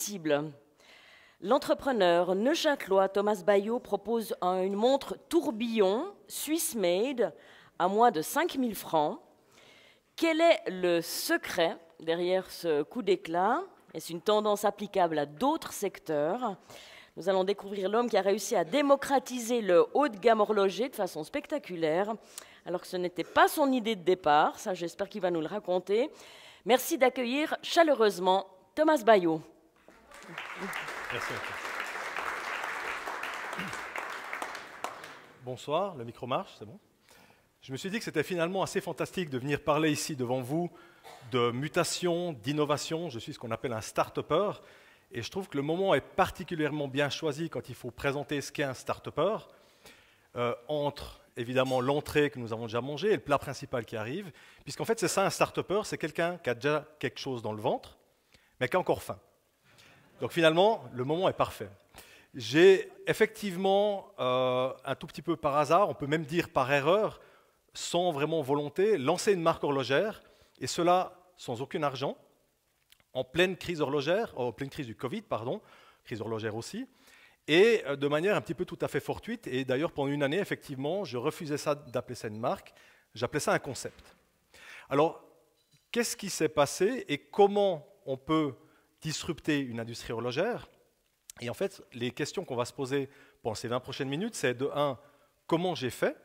irrésistible. L'entrepreneur neuchâtelois Thomas Baillot propose une montre tourbillon Swiss-made à moins de 5 000 francs. Quel est le secret derrière ce coup d'éclat? Est-ce une tendance applicable à d'autres secteurs? Nous allons découvrir l'homme qui a réussi à démocratiser le haut de gamme horloger de façon spectaculaire, alors que ce n'était pas son idée de départ. Ça, j'espère qu'il va nous le raconter. Merci d'accueillir chaleureusement Thomas Baillot. Merci. Bonsoir, le micro marche, c'est bon? Je me suis dit que c'était finalement assez fantastique de venir parler ici devant vous de mutation, d'innovation. Je suis ce qu'on appelle un start-upper et je trouve que le moment est particulièrement bien choisi quand il faut présenter ce qu'est un start-upper, entre évidemment l'entrée que nous avons déjà mangée et le plat principal qui arrive, puisqu'en fait c'est ça un start-upper, c'est quelqu'un qui a déjà quelque chose dans le ventre, mais qui a encore faim. Donc finalement, le moment est parfait. J'ai effectivement, un tout petit peu par hasard, on peut même dire par erreur, sans vraiment volonté, lancé une marque horlogère, et cela sans aucun argent, en pleine crise horlogère, en pleine crise du Covid, pardon, crise horlogère aussi, et de manière un petit peu tout à fait fortuite. Et d'ailleurs, pendant une année, effectivement, je refusais ça d'appeler ça une marque, j'appelais ça un concept. Alors, qu'est-ce qui s'est passé et comment on peut disrupter une industrie horlogère? Et en fait, les questions qu'on va se poser pendant ces 20 prochaines minutes, c'est de 1, comment j'ai fait,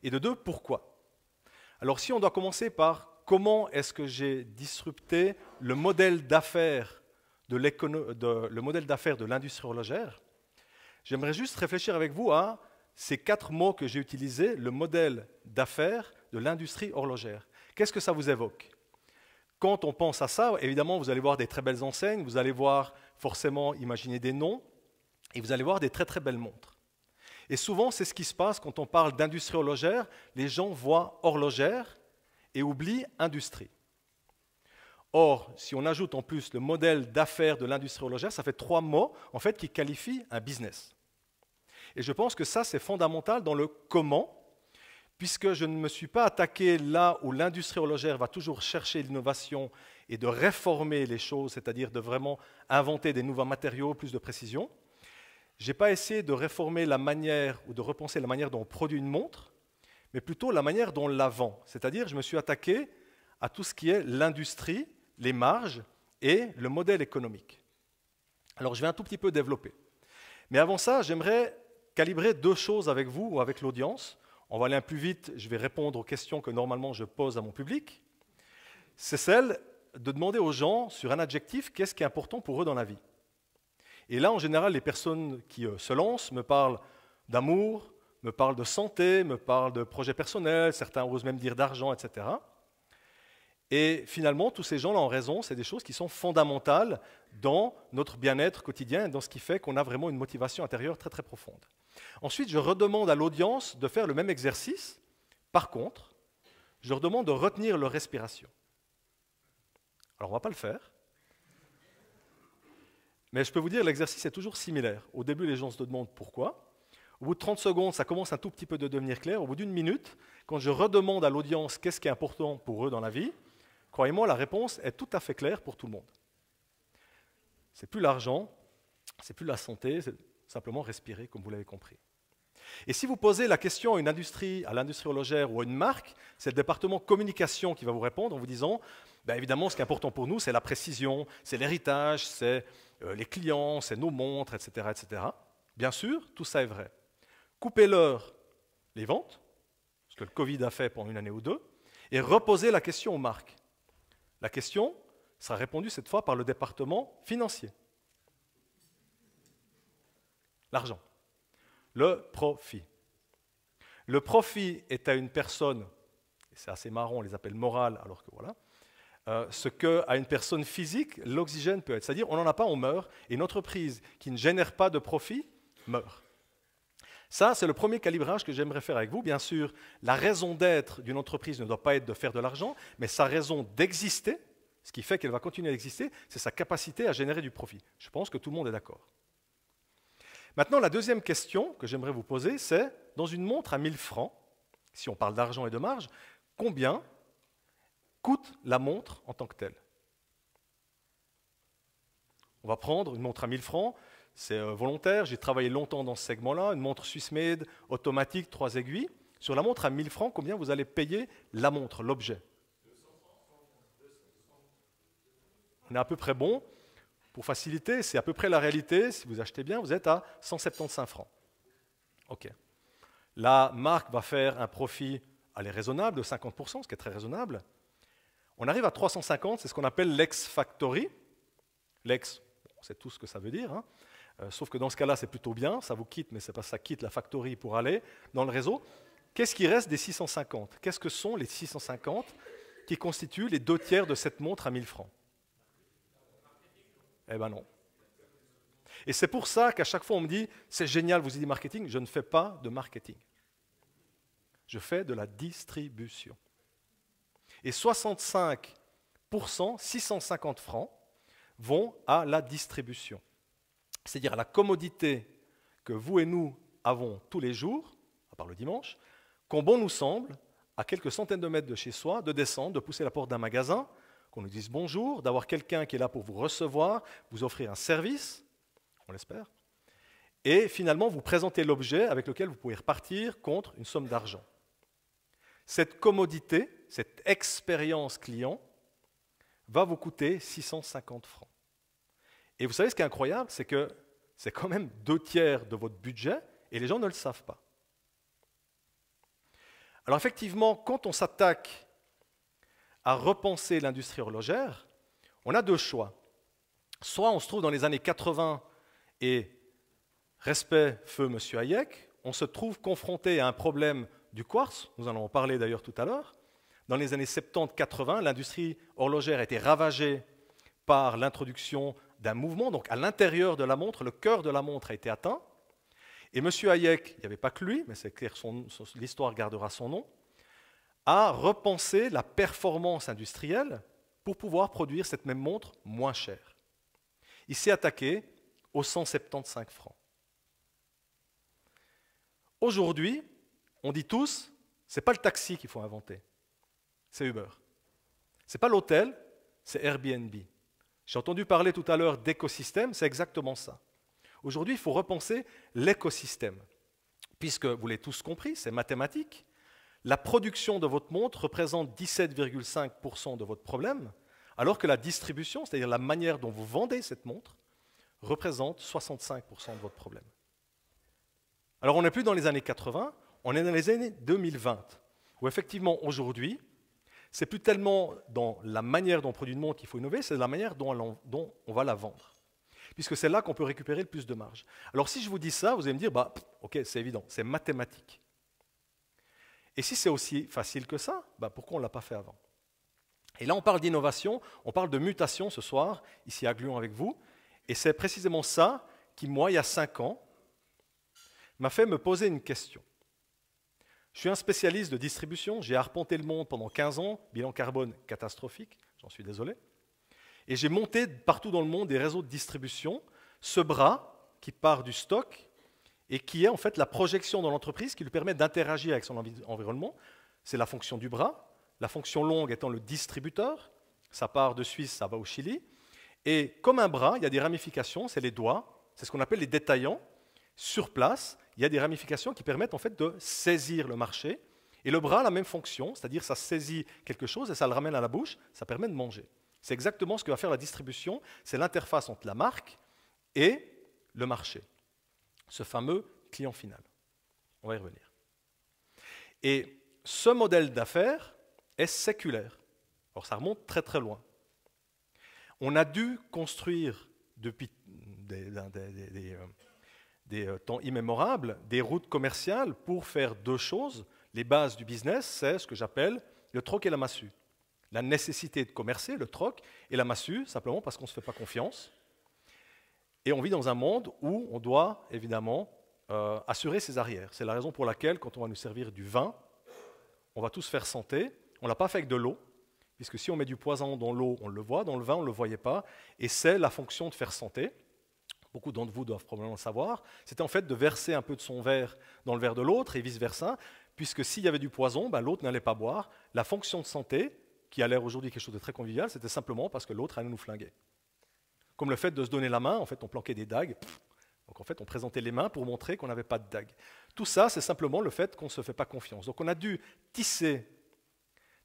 et de 2, pourquoi. Alors si on doit commencer par comment est-ce que j'ai disrupté le modèle d'affaires de l'industrie horlogère, j'aimerais juste réfléchir avec vous à ces 4 mots que j'ai utilisés, le modèle d'affaires de l'industrie horlogère. Qu'est-ce que ça vous évoque? Quand on pense à ça, évidemment, vous allez voir des très belles enseignes, vous allez voir forcément imaginer des noms, et vous allez voir des très très belles montres. Et souvent, c'est ce qui se passe quand on parle d'industrie horlogère, les gens voient horlogère et oublient industrie. Or, si on ajoute en plus le modèle d'affaires de l'industrie horlogère, ça fait 3 mots en fait, qui qualifient un business. Et je pense que ça, c'est fondamental dans le comment, puisque je ne me suis pas attaqué là où l'industrie horlogère va toujours chercher l'innovation et de réformer les choses, c'est-à-dire de vraiment inventer des nouveaux matériaux, plus de précision. Je n'ai pas essayé de réformer la manière ou de repenser la manière dont on produit une montre, mais plutôt la manière dont on la vend. C'est-à-dire je me suis attaqué à tout ce qui est l'industrie, les marges et le modèle économique. Alors je vais un tout petit peu développer. Mais avant ça, j'aimerais calibrer 2 choses avec vous ou avec l'audience. On va aller un peu plus vite, je vais répondre aux questions que normalement je pose à mon public. C'est celle de demander aux gens, sur un adjectif, qu'est-ce qui est important pour eux dans la vie. Et là, en général, les personnes qui se lancent me parlent d'amour, me parlent de santé, me parlent de projets personnels, certains osent même dire d'argent, etc. Et finalement, tous ces gens-là ont raison, c'est des choses qui sont fondamentales dans notre bien-être quotidien, dans ce qui fait qu'on a vraiment une motivation intérieure très très profonde. Ensuite, je redemande à l'audience de faire le même exercice. Par contre, je leur demande de retenir leur respiration. Alors, on ne va pas le faire. Mais je peux vous dire, l'exercice est toujours similaire. Au début, les gens se demandent pourquoi. Au bout de 30 secondes, ça commence un tout petit peu de devenir clair. Au bout d'une minute, quand je redemande à l'audience qu'est-ce qui est important pour eux dans la vie, croyez-moi, la réponse est tout à fait claire pour tout le monde. C'est plus l'argent, c'est plus la santé, c'est simplement respirer, comme vous l'avez compris. Et si vous posez la question à l'industrie horlogère ou à une marque, c'est le département communication qui va vous répondre en vous disant évidemment, ce qui est important pour nous, c'est la précision, c'est l'héritage, c'est les clients, c'est nos montres, etc., etc. Bien sûr, tout ça est vrai. Coupez-leur les ventes, ce que le Covid a fait pendant une année ou 2, et reposez la question aux marques. La question sera répondue cette fois par le département financier. L'argent. Le profit. Le profit est à une personne, et c'est assez marrant, on les appelle morales, alors que voilà, ce qu'à une personne physique, l'oxygène peut être. C'est-à-dire, on n'en a pas, on meurt, et une entreprise qui ne génère pas de profit meurt. Ça, c'est le premier calibrage que j'aimerais faire avec vous. Bien sûr, la raison d'être d'une entreprise ne doit pas être de faire de l'argent, mais sa raison d'exister, ce qui fait qu'elle va continuer à exister, c'est sa capacité à générer du profit. Je pense que tout le monde est d'accord. Maintenant, la deuxième question que j'aimerais vous poser, c'est, dans une montre à 1000 francs, si on parle d'argent et de marge, combien coûte la montre en tant que telle? On va prendre une montre à 1000 francs, c'est volontaire, j'ai travaillé longtemps dans ce segment-là, une montre Swiss Made, automatique, 3 aiguilles. Sur la montre à 1000 francs, combien vous allez payer la montre, l'objet? On est à peu près bon. Pour faciliter, c'est à peu près la réalité. Si vous achetez bien, vous êtes à 175 francs. OK. La marque va faire un profit raisonnable de 50%, ce qui est très raisonnable. On arrive à 350, c'est ce qu'on appelle l'ex-factory. L'ex, on sait tout ce que ça veut dire, hein. Sauf que dans ce cas-là, c'est plutôt bien, ça vous quitte, mais c'est pas ça quitte la factory pour aller dans le réseau. Qu'est-ce qui reste des 650? Qu'est-ce que sont les 650 qui constituent les 2/3 de cette montre à 1000 francs? Eh bien non. Et c'est pour ça qu'à chaque fois on me dit, c'est génial, vous dites marketing, je ne fais pas de marketing. Je fais de la distribution. Et 65%, 650 francs, vont à la distribution. C'est-à-dire à la commodité que vous et nous avons tous les jours, à part le dimanche, qu'on bon nous semble, à quelques centaines de mètres de chez soi, de descendre, de pousser la porte d'un magasin, qu'on nous dise bonjour, d'avoir quelqu'un qui est là pour vous recevoir, vous offrir un service, on l'espère, et finalement vous présenter l'objet avec lequel vous pouvez repartir contre une somme d'argent. Cette commodité, cette expérience client, va vous coûter 650 francs. Et vous savez ce qui est incroyable, c'est que c'est quand même 2/3 de votre budget et les gens ne le savent pas. Alors effectivement, quand on s'attaque à repenser l'industrie horlogère, on a deux choix. Soit on se trouve dans les années 80 et, respect feu Monsieur Hayek, on se trouve confronté à un problème du quartz, nous en avons parlé d'ailleurs tout à l'heure. Dans les années 70-80, l'industrie horlogère a été ravagée par l'introduction d'un mouvement, donc à l'intérieur de la montre, le cœur de la montre a été atteint. Et M. Hayek, il n'y avait pas que lui, mais c'est clair, l'histoire gardera son nom, a repensé la performance industrielle pour pouvoir produire cette même montre moins chère. Il s'est attaqué aux 175 francs. Aujourd'hui, on dit tous, ce n'est pas le taxi qu'il faut inventer, c'est Uber. Ce n'est pas l'hôtel, c'est Airbnb. J'ai entendu parler tout à l'heure d'écosystème, c'est exactement ça. Aujourd'hui, il faut repenser l'écosystème, puisque, vous l'avez tous compris, c'est mathématique. La production de votre montre représente 17,5% de votre problème, alors que la distribution, c'est-à-dire la manière dont vous vendez cette montre, représente 65% de votre problème. Alors on n'est plus dans les années 80, on est dans les années 2020, où effectivement aujourd'hui, c'est plus tellement dans la manière dont on produit une montre qu'il faut innover, c'est la manière dont on va la vendre. Puisque c'est là qu'on peut récupérer le plus de marge. Alors si je vous dis ça, vous allez me dire, bah, ok, c'est évident, c'est mathématique. Et si c'est aussi facile que ça, bah, pourquoi on ne l'a pas fait avant? Et là, on parle d'innovation, on parle de mutation ce soir, ici à Gluon avec vous, et c'est précisément ça qui, moi, il y a 5 ans, m'a fait me poser une question. Je suis un spécialiste de distribution, j'ai arpenté le monde pendant 15 ans, bilan carbone catastrophique, j'en suis désolé. Et j'ai monté partout dans le monde des réseaux de distribution, ce bras qui part du stock et qui est en fait la projection dans l'entreprise qui lui permet d'interagir avec son environnement. C'est la fonction du bras, la fonction longue étant le distributeur, ça part de Suisse, ça va au Chili. Et comme un bras, il y a des ramifications, c'est les doigts, c'est ce qu'on appelle les détaillants. Sur place, il y a des ramifications qui permettent en fait de saisir le marché. Et le bras a la même fonction, c'est-à-dire ça saisit quelque chose et ça le ramène à la bouche, ça permet de manger. C'est exactement ce que va faire la distribution, c'est l'interface entre la marque et le marché, ce fameux client final. On va y revenir. Et ce modèle d'affaires est séculaire. Alors ça remonte très très loin. On a dû construire depuis des temps immémorables des routes commerciales pour faire deux choses. Les bases du business, c'est ce que j'appelle le troc et la massue. La nécessité de commercer, le troc, et la massue, simplement parce qu'on ne se fait pas confiance. Et on vit dans un monde où on doit, évidemment, assurer ses arrières. C'est la raison pour laquelle, quand on va nous servir du vin, on va tous faire santé. On ne l'a pas fait avec de l'eau, puisque si on met du poison dans l'eau, on le voit, dans le vin, on ne le voyait pas. Et c'est la fonction de faire santé. Beaucoup d'entre vous doivent probablement le savoir. C'était en fait de verser un peu de son verre dans le verre de l'autre, et vice-versa, puisque s'il y avait du poison, ben, l'autre n'allait pas boire. La fonction de santé, qui a l'air aujourd'hui quelque chose de très convivial, c'était simplement parce que l'autre allait nous flinguer. Comme le fait de se donner la main, en fait, on planquait des dagues. Donc en fait, on présentait les mains pour montrer qu'on n'avait pas de dagues. Tout ça, c'est simplement le fait qu'on ne se fait pas confiance. Donc on a dû tisser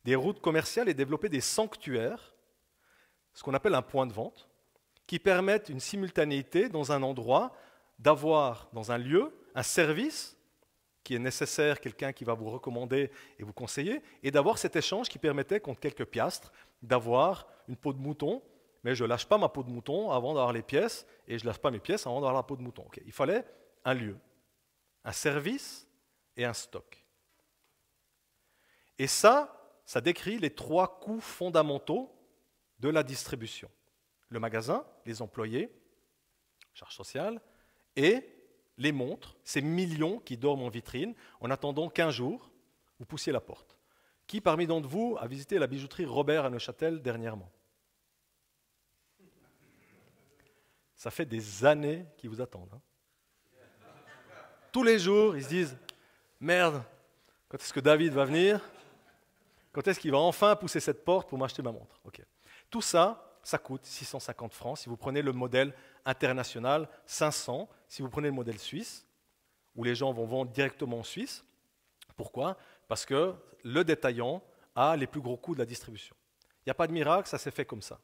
des routes commerciales et développer des sanctuaires, ce qu'on appelle un point de vente, qui permettent une simultanéité dans un endroit, d'avoir dans un lieu un service qui est nécessaire, quelqu'un qui va vous recommander et vous conseiller, et d'avoir cet échange qui permettait, contre quelques piastres, d'avoir une peau de mouton, mais je ne lâche pas ma peau de mouton avant d'avoir les pièces, et je ne lâche pas mes pièces avant d'avoir la peau de mouton. Okay. Il fallait un lieu, un service et un stock. Et ça décrit les 3 coûts fondamentaux de la distribution. Le magasin, les employés, charges sociales, et les montres, ces millions qui dorment en vitrine, en attendant qu'un jour, vous poussiez la porte. Qui parmi d'entre vous a visité la bijouterie Robert à Neuchâtel dernièrement? Ça fait des années qu'ils vous attendent. Hein. Tous les jours, ils se disent « Merde, quand est-ce que David va venir? Quand est-ce qu'il va enfin pousser cette porte pour m'acheter ma montre ?» Okay. Tout ça, ça coûte 650 francs. Si vous prenez le modèle international, 500. Si vous prenez le modèle suisse, où les gens vont vendre directement en Suisse. Pourquoi? Parce que le détaillant a les plus gros coûts de la distribution. Il n'y a pas de miracle, ça s'est fait comme ça.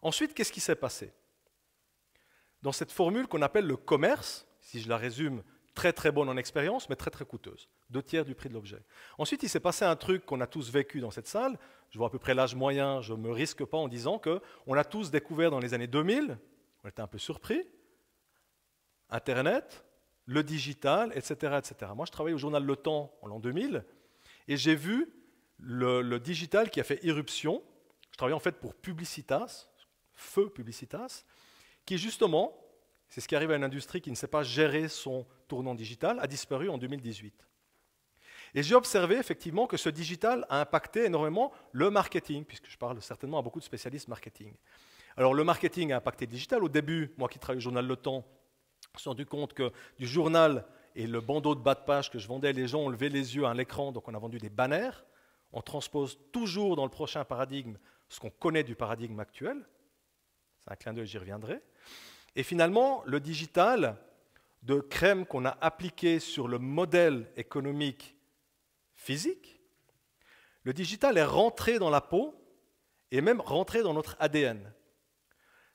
Ensuite, qu'est-ce qui s'est passé? Dans cette formule qu'on appelle le commerce, si je la résume, très très bonne en expérience, mais très très coûteuse, 2/3 du prix de l'objet. Ensuite, il s'est passé un truc qu'on a tous vécu dans cette salle, je vois à peu près l'âge moyen, je ne me risque pas en disant qu'on a tous découvert dans les années 2000, on était un peu surpris, Internet, le digital, etc., etc. Moi, je travaillais au journal Le Temps en l'an 2000, et j'ai vu le digital qui a fait irruption. Je travaillais en fait pour Publicitas, Feu Publicitas, qui justement, c'est ce qui arrive à une industrie qui ne sait pas gérer son tournant digital, a disparu en 2018. Et j'ai observé effectivement que ce digital a impacté énormément le marketing, puisque je parle certainement à beaucoup de spécialistes marketing. Alors le marketing a impacté le digital. Au début, moi qui travaille au journal Le Temps, je me suis rendu compte que du journal et le bandeau de bas de page que je vendais, les gens ont levé les yeux à l'écran, donc on a vendu des banners. On transpose toujours dans le prochain paradigme ce qu'on connaît du paradigme actuel. C'est un clin d'œil, j'y reviendrai. Et finalement, le digital, de crème qu'on a appliqué sur le modèle économique physique, le digital est rentré dans la peau et même rentré dans notre ADN.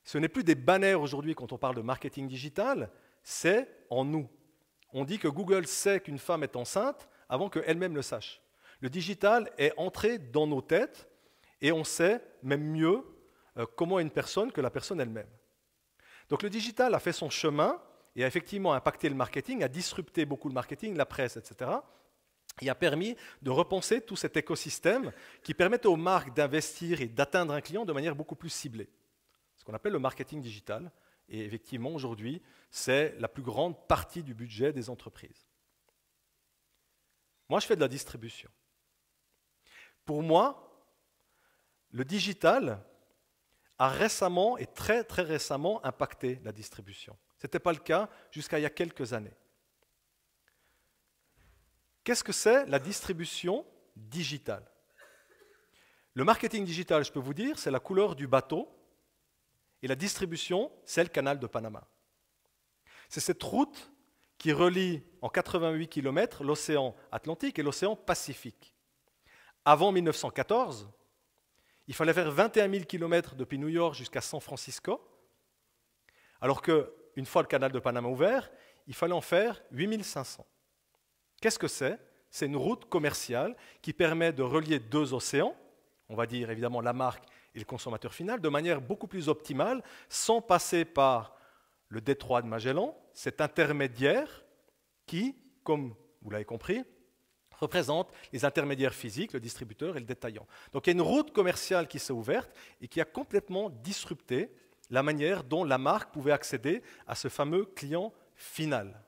Ce n'est plus des banners aujourd'hui quand on parle de marketing digital, c'est en nous. On dit que Google sait qu'une femme est enceinte avant qu'elle-même le sache. Le digital est entré dans nos têtes et on sait même mieux comment est une personne que la personne elle-même. Donc le digital a fait son chemin et a effectivement impacté le marketing, a disrupté beaucoup le marketing, la presse, etc. Et a permis de repenser tout cet écosystème qui permet aux marques d'investir et d'atteindre un client de manière beaucoup plus ciblée. Ce qu'on appelle le marketing digital. Et effectivement, aujourd'hui, c'est la plus grande partie du budget des entreprises. Moi, je fais de la distribution. Pour moi, le digital a récemment et très très récemment impacté la distribution. Ce n'était pas le cas jusqu'à il y a quelques années. Qu'est-ce que c'est la distribution digitale? Le marketing digital, je peux vous dire, c'est la couleur du bateau et la distribution, c'est le canal de Panama. C'est cette route qui relie en 88 km l'océan Atlantique et l'océan Pacifique. Avant 1914, il fallait faire 21 000 km depuis New York jusqu'à San Francisco, alors qu'une fois le canal de Panama ouvert, il fallait en faire 8 500. Qu'est-ce que c'est? C'est une route commerciale qui permet de relier 2 océans, on va dire évidemment la marque et le consommateur final, de manière beaucoup plus optimale, sans passer par le détroit de Magellan, cet intermédiaire qui, comme vous l'avez compris, représente les intermédiaires physiques, le distributeur et le détaillant. Donc il y a une route commerciale qui s'est ouverte et qui a complètement disrupté la manière dont la marque pouvait accéder à ce fameux client final.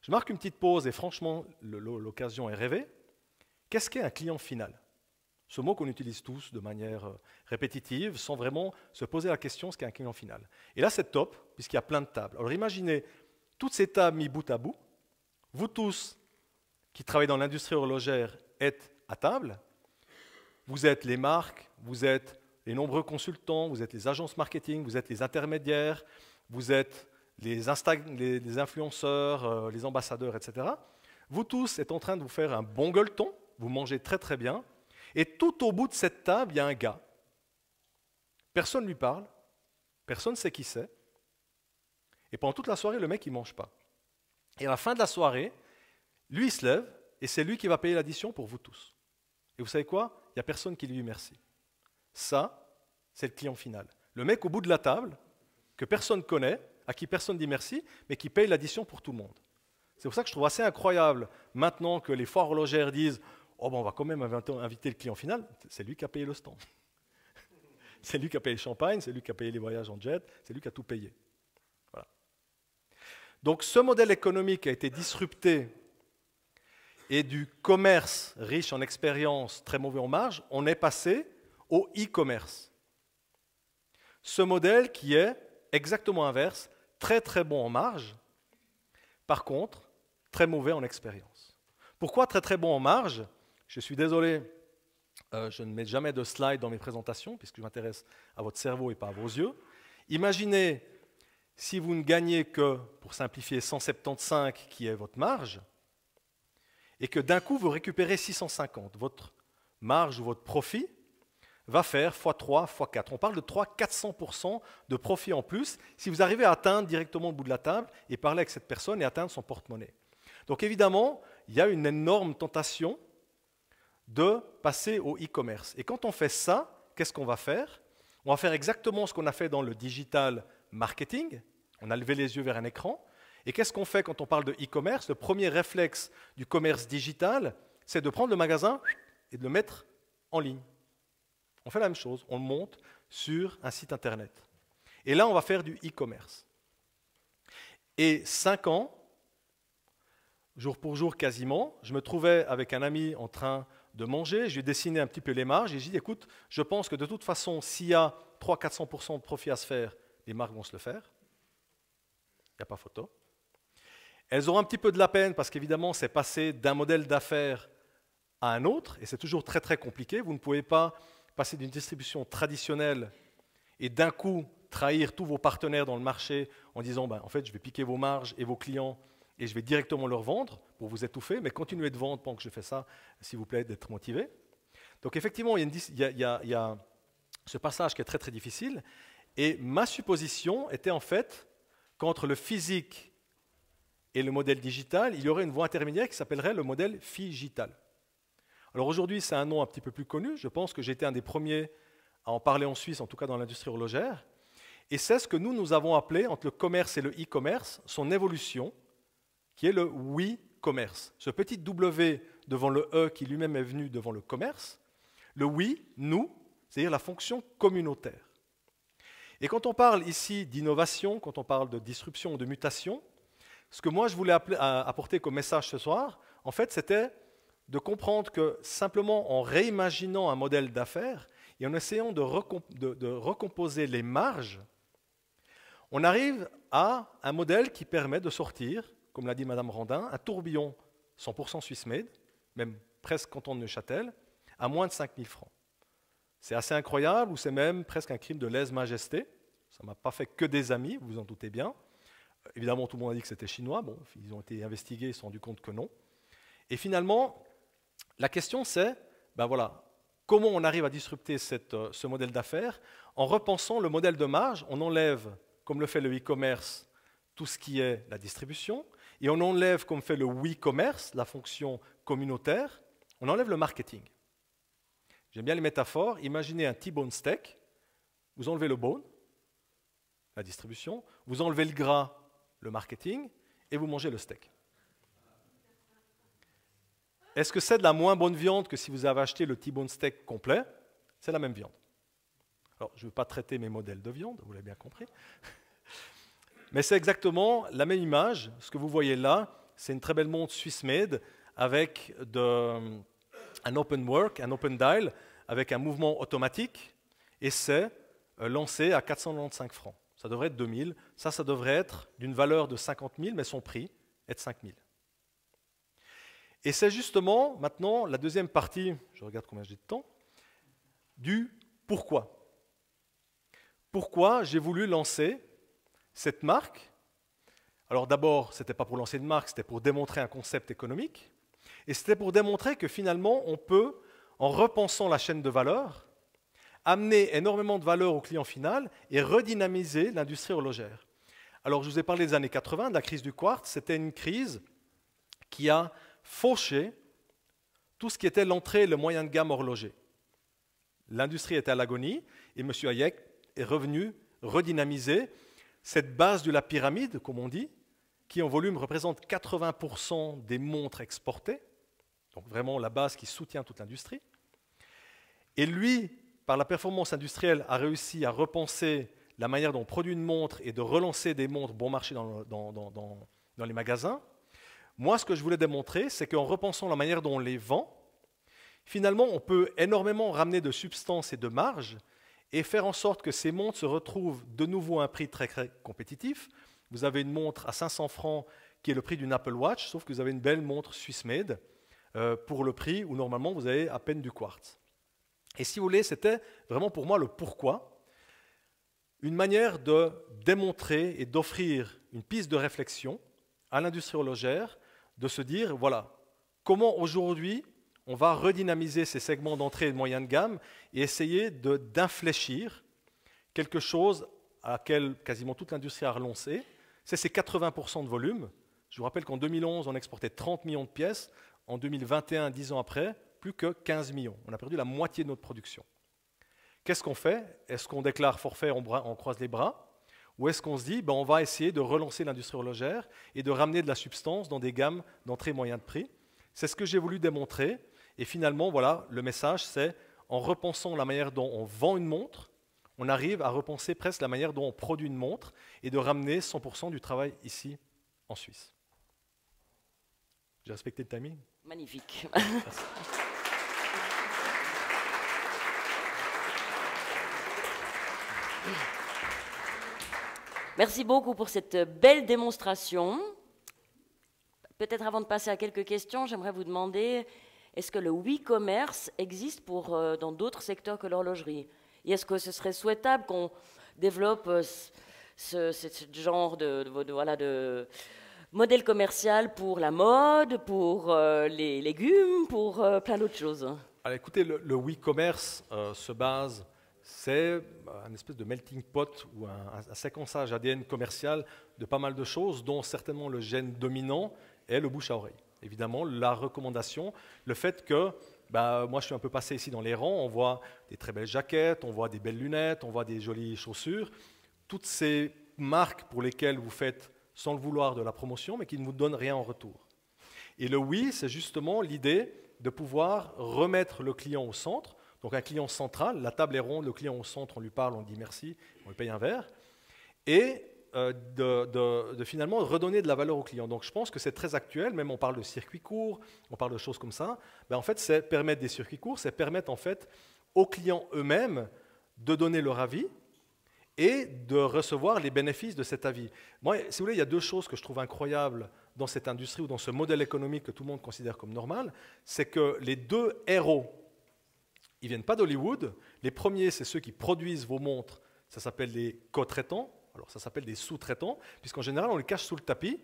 Je marque une petite pause et franchement, l'occasion est rêvée. Qu'est-ce qu'est un client final? Ce mot qu'on utilise tous de manière répétitive, sans vraiment se poser la question ce qu'est un client final. Et là, c'est top, puisqu'il y a plein de tables. Alors imaginez toutes ces tables mises bout à bout. Vous tous qui travaillez dans l'industrie horlogère êtes à table. Vous êtes les marques, vous êtes les nombreux consultants, vous êtes les agences marketing, vous êtes les intermédiaires, vous êtes les influenceurs, les ambassadeurs, etc. Vous tous êtes en train de vous faire un bon gueuleton, vous mangez très très bien, et tout au bout de cette table, il y a un gars. Personne ne lui parle, personne ne sait qui c'est, et pendant toute la soirée, le mec, il ne mange pas. Et à la fin de la soirée, lui, il se lève, et c'est lui qui va payer l'addition pour vous tous. Et vous savez quoi? Il n'y a personne qui lui dit merci. Ça, c'est le client final. Le mec au bout de la table, que personne ne connaît, à qui personne ne dit merci, mais qui paye l'addition pour tout le monde. C'est pour ça que je trouve assez incroyable, maintenant que les foires horlogères disent « Oh, ben on va quand même inviter le client final », c'est lui qui a payé le stand. C'est lui qui a payé le champagne, c'est lui qui a payé les voyages en jet, c'est lui qui a tout payé. Voilà. Donc ce modèle économique a été disrupté et du commerce riche en expérience, très mauvais en marge, on est passé au e-commerce. Ce modèle qui est exactement inverse, très très bon en marge, par contre, très mauvais en expérience. Pourquoi très très bon en marge? Je suis désolé, je ne mets jamais de slide dans mes présentations, puisque je m'intéresse à votre cerveau et pas à vos yeux. Imaginez si vous ne gagnez que, pour simplifier, 175, qui est votre marge, et que d'un coup vous récupérez 650. Votre marge ou votre profit va faire x3, x4. On parle de 300-400% de profit en plus si vous arrivez à atteindre directement au bout de la table et parler avec cette personne et atteindre son porte-monnaie. Donc évidemment, il y a une énorme tentation de passer au e-commerce. Et quand on fait ça, qu'est-ce qu'on va faire? On va faire exactement ce qu'on a fait dans le digital marketing. On a levé les yeux vers un écran. Et qu'est-ce qu'on fait quand on parle de e-commerce? Le premier réflexe du commerce digital, c'est de prendre le magasin et de le mettre en ligne. On fait la même chose, on le monte sur un site internet. Et là, on va faire du e-commerce. Et 5 ans, jour pour jour quasiment, je me trouvais avec un ami en train de manger, je lui ai dessiné un petit peu les marges, et j'ai dit, écoute, je pense que de toute façon, s'il y a 300-400% de profit à se faire, les marques vont se le faire. Il n'y a pas photo. Elles auront un petit peu de la peine, parce qu'évidemment, c'est passer d'un modèle d'affaires à un autre, et c'est toujours très très compliqué. Vous ne pouvez pas passer d'une distribution traditionnelle et d'un coup trahir tous vos partenaires dans le marché en disant en fait je vais piquer vos marges et vos clients et je vais directement leur vendre pour vous étouffer, mais continuez de vendre pendant que je fais ça, s'il vous plaît, d'être motivé. Donc effectivement, il y a ce passage qui est très très difficile, et ma supposition était en fait qu'entre le physique et le modèle digital, il y aurait une voie intermédiaire qui s'appellerait le modèle figital. Alors aujourd'hui, c'est un nom un petit peu plus connu. Je pense que j'ai été un des premiers à en parler en Suisse, en tout cas dans l'industrie horlogère. Et c'est ce que nous avons appelé, entre le commerce et le e-commerce, son évolution, qui est le we-commerce. Ce petit W devant le E qui lui-même est venu devant le commerce. Le we, nous, c'est-à-dire la fonction communautaire. Et quand on parle ici d'innovation, quand on parle de disruption ou de mutation, ce que moi je voulais apporter comme message ce soir, en fait, c'était de comprendre que simplement en réimaginant un modèle d'affaires et en essayant de recomposer les marges, on arrive à un modèle qui permet de sortir, comme l'a dit Madame Randin, un tourbillon 100% Swiss made, même presque canton de Neuchâtel, à moins de 5 000 francs. C'est assez incroyable, ou c'est même presque un crime de lèse-majesté. Ça ne m'a pas fait que des amis, vous vous en doutez bien. Évidemment, tout le monde a dit que c'était chinois. Bon, ils ont été investigués, ils se sont rendus compte que non. Et finalement, la question c'est, comment on arrive à disrupter ce modèle d'affaires en repensant le modèle de marge. On enlève, comme le fait le e-commerce, tout ce qui est la distribution, et on enlève, comme fait le we-commerce, la fonction communautaire, on enlève le marketing. J'aime bien les métaphores. Imaginez un T-bone steak, vous enlevez le bone, la distribution, vous enlevez le gras, le marketing, et vous mangez le steak. Est-ce que c'est de la moins bonne viande que si vous avez acheté le T-bone steak complet? C'est la même viande. Alors, je ne veux pas traiter mes modèles de viande, vous l'avez bien compris. Mais c'est exactement la même image. Ce que vous voyez là, c'est une très belle montre Swiss made avec un open work, un open dial, avec un mouvement automatique, et c'est lancé à 495 francs. Ça devrait être 2000. Ça devrait être d'une valeur de 50 000, mais son prix est de 5 000. Et c'est justement maintenant la deuxième partie, je regarde combien j'ai de temps, du pourquoi. Pourquoi j'ai voulu lancer cette marque? Alors d'abord, ce n'était pas pour lancer une marque, c'était pour démontrer un concept économique. Et c'était pour démontrer que finalement, on peut, en repensant la chaîne de valeur, amener énormément de valeur au client final et redynamiser l'industrie horlogère. Alors je vous ai parlé des années 80, de la crise du quartz. C'était une crise qui a fauché tout ce qui était l'entrée et le moyen de gamme horloger. L'industrie était à l'agonie et M. Hayek est revenu redynamiser cette base de la pyramide, comme on dit, qui en volume représente 80% des montres exportées, donc vraiment la base qui soutient toute l'industrie. Et lui, par la performance industrielle, a réussi à repenser la manière dont on produit une montre et de relancer des montres bon marché dans les magasins. Moi, ce que je voulais démontrer, c'est qu'en repensant la manière dont on les vend, finalement, on peut énormément ramener de substance et de marge et faire en sorte que ces montres se retrouvent de nouveau à un prix très, très compétitif. Vous avez une montre à 500 francs qui est le prix d'une Apple Watch, sauf que vous avez une belle montre Swiss-made pour le prix où normalement vous avez à peine du quartz. Et si vous voulez, c'était vraiment pour moi le pourquoi, une manière de démontrer et d'offrir une piste de réflexion à l'industrie horlogère, de se dire, voilà, comment aujourd'hui on va redynamiser ces segments d'entrée et de moyenne de gamme et essayer d'infléchir quelque chose à laquelle quasiment toute l'industrie a relancé, c'est ces 80% de volume. Je vous rappelle qu'en 2011, on exportait 30 millions de pièces. En 2021, 10 ans après, plus que 15 millions. On a perdu la moitié de notre production. Qu'est-ce qu'on fait? Est-ce qu'on déclare forfait, on croise les bras? Ou est-ce qu'on se dit, on va essayer de relancer l'industrie horlogère et de ramener de la substance dans des gammes d'entrée moyen de prix? C'est ce que j'ai voulu démontrer. Et finalement, voilà, le message, c'est en repensant la manière dont on vend une montre, on arrive à repenser presque la manière dont on produit une montre et de ramener 100% du travail ici, en Suisse. J'ai respecté le timing? Magnifique. Merci. Merci beaucoup pour cette belle démonstration. Peut-être avant de passer à quelques questions, j'aimerais vous demander, est-ce que le WeCommerce existe dans d'autres secteurs que l'horlogerie? Et est-ce que ce serait souhaitable qu'on développe ce genre de modèle commercial pour la mode, pour les légumes, pour plein d'autres choses? Alors écoutez, le WeCommerce se base, c'est un espèce de melting pot ou un séquençage ADN commercial de pas mal de choses, dont certainement le gène dominant est le bouche à oreille. Évidemment, la recommandation, le fait que, moi je suis un peu passé ici dans les rangs, on voit des très belles jaquettes, on voit des belles lunettes, on voit des jolies chaussures, toutes ces marques pour lesquelles vous faites sans le vouloir de la promotion, mais qui ne vous donnent rien en retour. Et le oui, c'est justement l'idée de pouvoir remettre le client au centre, donc un client central, la table est ronde, le client au centre, on lui parle, on dit merci, on lui paye un verre, et de finalement redonner de la valeur au client. Donc je pense que c'est très actuel, même on parle de circuits courts, on parle de choses comme ça. En fait, c'est permettre des circuits courts, c'est permettre en fait aux clients eux-mêmes de donner leur avis et de recevoir les bénéfices de cet avis. Moi, si vous voulez, il y a deux choses que je trouve incroyables dans cette industrie ou dans ce modèle économique que tout le monde considère comme normal, c'est que les deux héros, ils ne viennent pas d'Hollywood. Les premiers, c'est ceux qui produisent vos montres, ça s'appelle les co-traitants. Alors ça s'appelle des sous-traitants, puisqu'en général, on les cache sous le tapis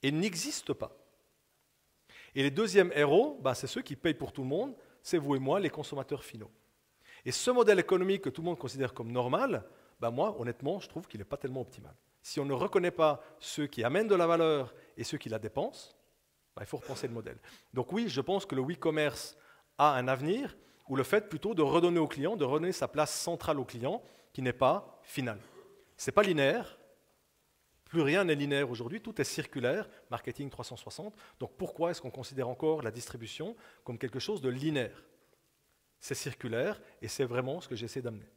et n'existent pas. Et les deuxièmes héros, c'est ceux qui payent pour tout le monde, c'est vous et moi, les consommateurs finaux. Et ce modèle économique que tout le monde considère comme normal, moi, honnêtement, je trouve qu'il n'est pas tellement optimal. Si on ne reconnaît pas ceux qui amènent de la valeur et ceux qui la dépensent, il faut repenser le modèle. Donc oui, je pense que le WeCommerce a un avenir, ou le fait plutôt de redonner au client, de redonner sa place centrale au client, qui n'est pas finale. Ce n'est pas linéaire, plus rien n'est linéaire aujourd'hui, tout est circulaire, marketing 360. Donc pourquoi est-ce qu'on considère encore la distribution comme quelque chose de linéaire? C'est circulaire et c'est vraiment ce que j'essaie d'amener.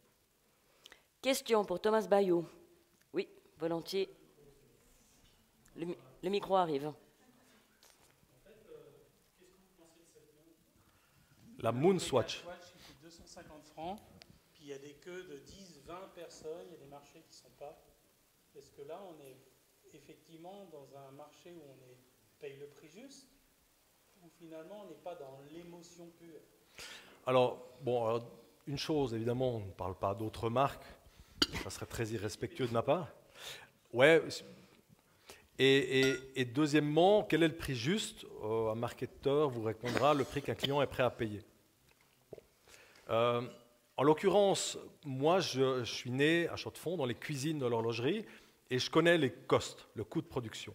Question pour Thomas Bayot. Oui, volontiers. Le micro arrive. La Moonswatch. Qui coûte 250 francs, puis il y a des queues de 10, 20 personnes, il y a des marchés qui ne sont pas. Est-ce que là, on est effectivement dans un marché où on paye le prix juste, ou finalement, on n'est pas dans l'émotion pure? Alors, une chose, évidemment, on ne parle pas d'autres marques, Ça serait très irrespectueux de ma part. Ouais. Et deuxièmement, quel est le prix juste? Un marketeur vous répondra le prix qu'un client est prêt à payer. Bon. En l'occurrence, moi, je suis né à Chaux-de-Fonds, dans les cuisines de l'horlogerie, et je connais les costs, le coût de production.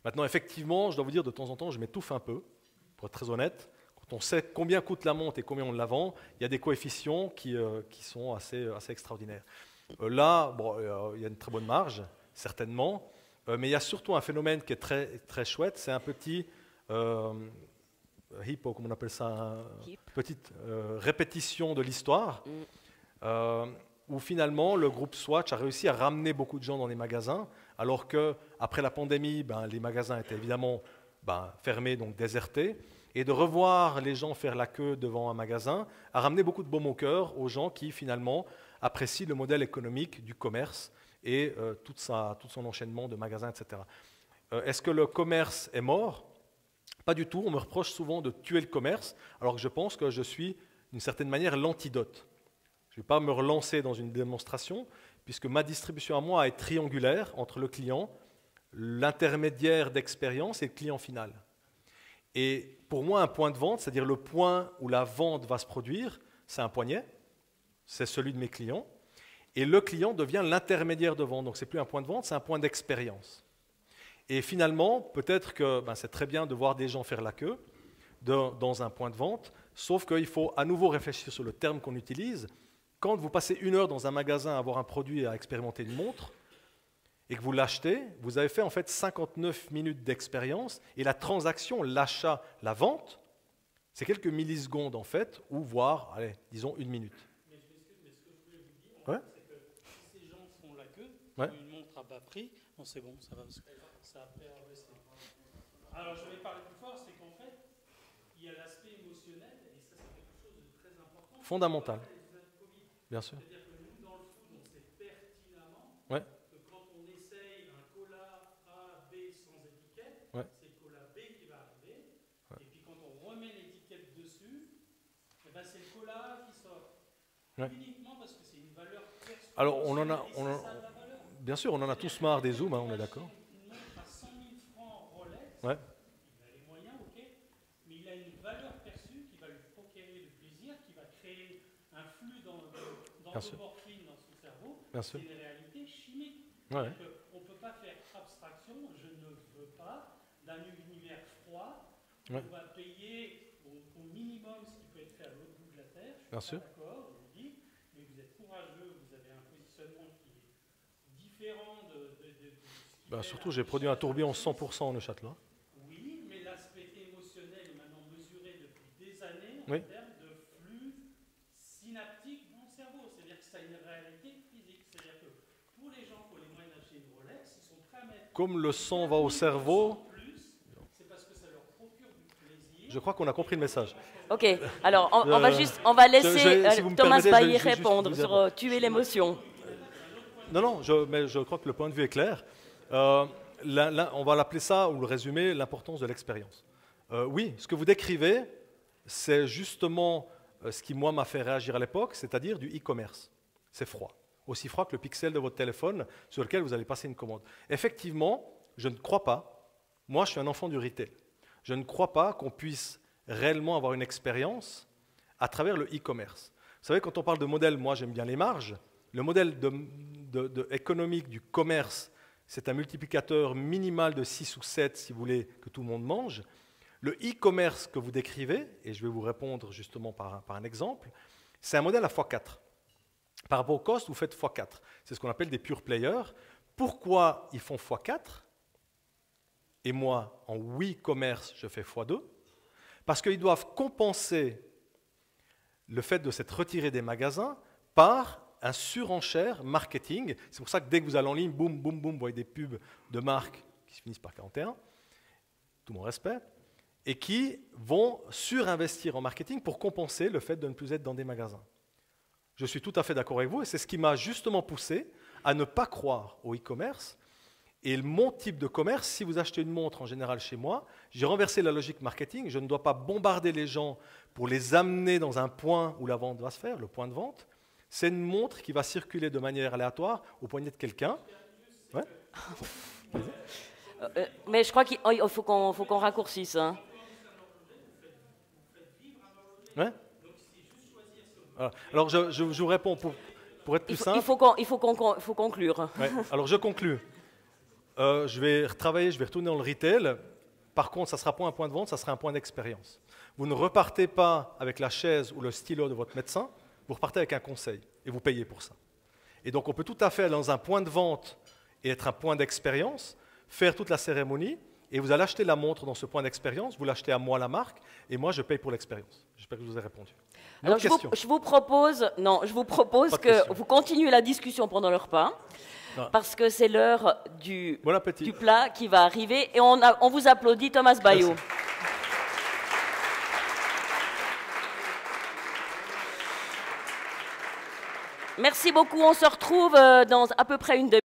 Maintenant, effectivement, je dois vous dire, de temps en temps, je m'étouffe un peu, pour être très honnête. Quand on sait combien coûte la montre et combien on la vend, il y a des coefficients qui sont assez extraordinaires. Là, bon, il y a une très bonne marge, certainement, mais il y a surtout un phénomène qui est très, très chouette, c'est un petit hippo, comment on appelle ça, petite répétition de l'histoire, où finalement le groupe Swatch a réussi à ramener beaucoup de gens dans les magasins, alors qu'après la pandémie, les magasins étaient évidemment fermés, donc désertés, et de revoir les gens faire la queue devant un magasin a ramené beaucoup de baume au cœur aux gens qui finalement apprécient le modèle économique du commerce et tout son enchaînement de magasins, etc. Est-ce que le commerce est mort? Pas du tout. On me reproche souvent de tuer le commerce, alors que je pense que je suis, d'une certaine manière, l'antidote. Je ne vais pas me relancer dans une démonstration, puisque ma distribution à moi est triangulaire entre le client, l'intermédiaire d'expérience et le client final. Et pour moi, un point de vente, c'est-à-dire le point où la vente va se produire, c'est un poignet, c'est celui de mes clients, et le client devient l'intermédiaire de vente. Donc ce n'est plus un point de vente, c'est un point d'expérience. Et finalement, peut-être que c'est très bien de voir des gens faire la queue dans un point de vente, sauf qu'il faut à nouveau réfléchir sur le terme qu'on utilise. Quand vous passez 1 heure dans un magasin à voir un produit et à expérimenter une montre, et que vous l'achetez, vous avez fait en fait 59 minutes d'expérience, et la transaction, l'achat, la vente, c'est quelques millisecondes en fait, ou voire, allez, disons 1 minute. Mais ce que je voulais vous dire, Ouais. c'est que si ces gens font la queue, Ouais. une montre à bas prix, non c'est bon, ça va, parce que ça a perversé. Alors je vais parler plus fort, c'est qu'en fait, il y a l'aspect émotionnel, et ça c'est quelque chose de très important. Fondamental. Bien sûr. C'est-à-dire que nous, dans le food, on sait pertinemment Ouais. que quand on essaye un cola A, B sans étiquette, Ouais. c'est le cola B qui va arriver, et puis quand on remet l'étiquette dessus, c'est le cola qui sort. Ouais. Uniquement parce que c'est une valeur perçue. Alors, bien sûr, on en a tous marre des zooms, on est d'accord. Une montre à 100 000 francs Rolex, Ouais. il a les moyens, ok, mais il a une valeur perçue qui va lui procurer du plaisir, qui va créer un flux d'endorphine dans son cerveau. Bien sûr. C'est une réalité chimique. Ouais. On ne peut pas faire abstraction, je ne veux pas, d'un univers froid. Ouais. On va payer au minimum ce qui peut être fait à l'autre bout de la Terre. Je Bien suis sûr. pas d'accord, je vous dis, mais vous êtes courageux, vous avez un positionnement qui est différent de Surtout, j'ai produit un tourbillon 100% en Neuchâtel. Oui, mais l'aspect émotionnel est maintenant mesuré depuis des années en Oui. termes de flux synaptiques dans le cerveau. C'est-à-dire que ça a une réalité physique. C'est-à-dire que pour les gens qui ont les moyens d'acheter une Rolex, ils sont prêts à mettre. Comme le sang va au cerveau, C'est parce que ça leur procure du plaisir. je crois qu'on a compris le message. Ok, alors on va laisser si vous me Thomas permettez, Bailly je vais juste répondre vous dire- sur tuer l'émotion. Non, mais je crois que le point de vue est clair. On va l'appeler ça, ou le résumer, l'importance de l'expérience. Oui, ce que vous décrivez, c'est justement ce qui, moi, m'a fait réagir à l'époque, c'est-à-dire du e-commerce. C'est froid. Aussi froid que le pixel de votre téléphone sur lequel vous allez passer une commande. Effectivement, je ne crois pas, moi je suis un enfant du retail, je ne crois pas qu'on puisse réellement avoir une expérience à travers le e-commerce. Vous savez, quand on parle de modèle, moi j'aime bien les marges. Le modèle économique du commerce, c'est un multiplicateur minimal de 6 ou 7 si vous voulez que tout le monde mange. Le e-commerce que vous décrivez, et je vais vous répondre justement par un exemple, c'est un modèle à x4. Par rapport au cost, vous faites x4. C'est ce qu'on appelle des pure players. Pourquoi ils font x4 et moi, en e-commerce, je fais x2? Parce qu'ils doivent compenser le fait de s'être retirés des magasins par un surenchère marketing. C'est pour ça que dès que vous allez en ligne, boum, boum, boum, vous voyez des pubs de marques qui se finissent par 41, tout mon respect, et qui vont surinvestir en marketing pour compenser le fait de ne plus être dans des magasins. Je suis tout à fait d'accord avec vous, et c'est ce qui m'a justement poussé à ne pas croire au e-commerce. Et mon type de commerce, si vous achetez une montre en général chez moi, j'ai renversé la logique marketing, je ne dois pas bombarder les gens pour les amener dans un point où la vente va se faire, le point de vente. C'est une montre qui va circuler de manière aléatoire au poignet de quelqu'un. Ouais. Mais je crois qu'il faut qu'on raccourcisse. Hein. Ouais. Voilà. Alors, je vous réponds pour être plus simple. Il faut conclure. Ouais. Alors, je conclus. Je vais retravailler, je vais retourner dans le retail. Par contre, ça ne sera pas un point de vente, ça sera un point d'expérience. Vous ne repartez pas avec la chaise ou le stylo de votre médecin, vous repartez avec un conseil et vous payez pour ça. Et donc, on peut tout à fait aller dans un point de vente et être un point d'expérience, faire toute la cérémonie, et vous allez acheter la montre dans ce point d'expérience, vous l'achetez à moi la marque, et moi je paye pour l'expérience. J'espère que je vous ai répondu. Alors, je vous propose que vous continuez la discussion pendant le repas, parce que c'est l'heure du plat qui va arriver, et on vous applaudit, Thomas Baillot. Merci. Merci beaucoup, on se retrouve dans à peu près une demi-heure.